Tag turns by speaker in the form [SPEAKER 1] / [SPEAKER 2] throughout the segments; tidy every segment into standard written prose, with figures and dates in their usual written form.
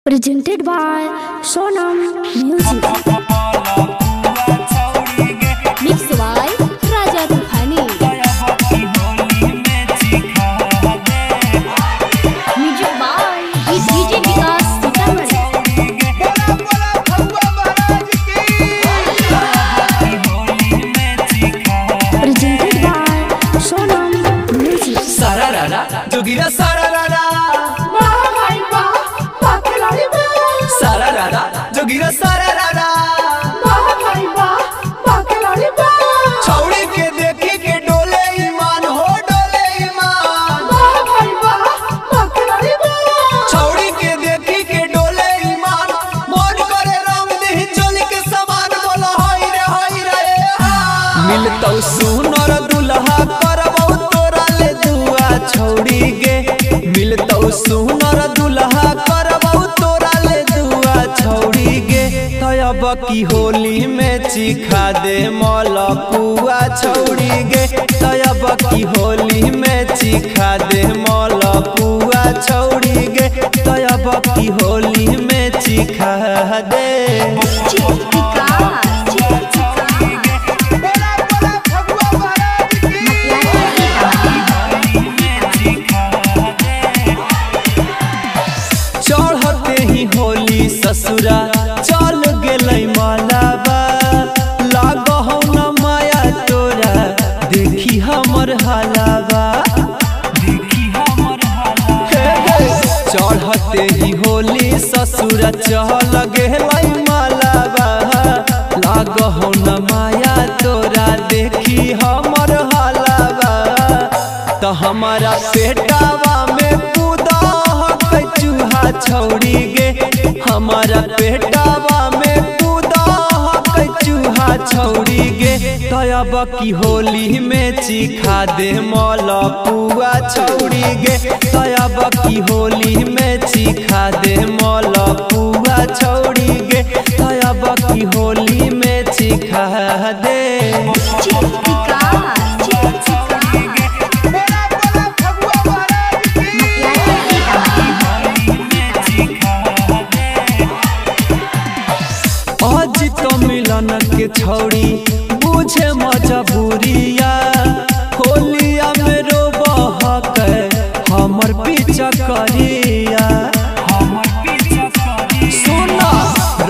[SPEAKER 1] presented by Sonam Music. Mixed by Raja Tufani. Music by DJ Vikas Sitamarhi. Presented by Sonam Music.
[SPEAKER 2] Sararara, jogira sararara. Sararara, jogira sararara. छौड़ी के देखी के डोले ईमान हो डोले ईमान। छौड़ी के देखी के डोले ईमान। मन करे रंग दही चोली के समान बोला हाय रे मिलतौ सुनर दुल्हा करबौ तोरा ले दुआ छौड़ी गे। मिलतौ सुनर दुल्हा करबौ तोरा ले दुआ छौड़ी गे। तब की होली में चिखा दे मलपुआ छौड़ी गे। तब की होली में चिखा दे मलपुआ छौड़ी गे। तब की होली में चिखा दे चढ़ते ही होली ससुरा चल गेलै मालाबा। लागहौ न माया तोरा देखी हमर हालाबा। चढ़ते ही होली ससुरा चल गेलै मालाबा। लागहौ न माया तोरा देखी हमर हालाबा। त हमारा पेटावा में चूहा छौड़ी गे। हमारा पेटावा में कूदा चूहा छौड़ी गे। तब की होली में चिखा दे मलपुआ छौड़ी गे। तब की होली में चिखा दे मलपुआ छौड़ी गे। तब की होली में चिखा दे मिलन के छौड़ी बुझे मजबूरिया। होलिया में रोबह के हमर पीछा करिया। सुना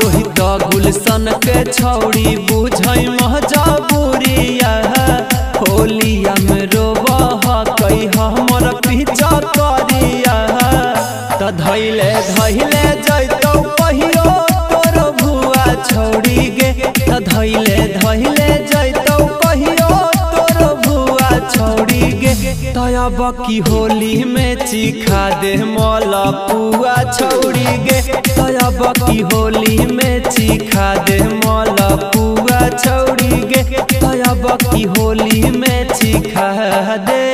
[SPEAKER 2] रोहित गुलशन के छौड़ी बुझे मजबूरिया। होलिया में रोबह के हमर पीछा करिया। त धैले धैले जैतौ कहियो तोर भुआ छौड़ी गे। धैले धैले जैतौ कहियो तोर भुआ छौड़ी गे। तब की होली में चिखा दे मलपुआ छौड़ी गे। तब की होली में चिखा दे मलपुआ छौड़ी गे। तब की होली में चिखा दे।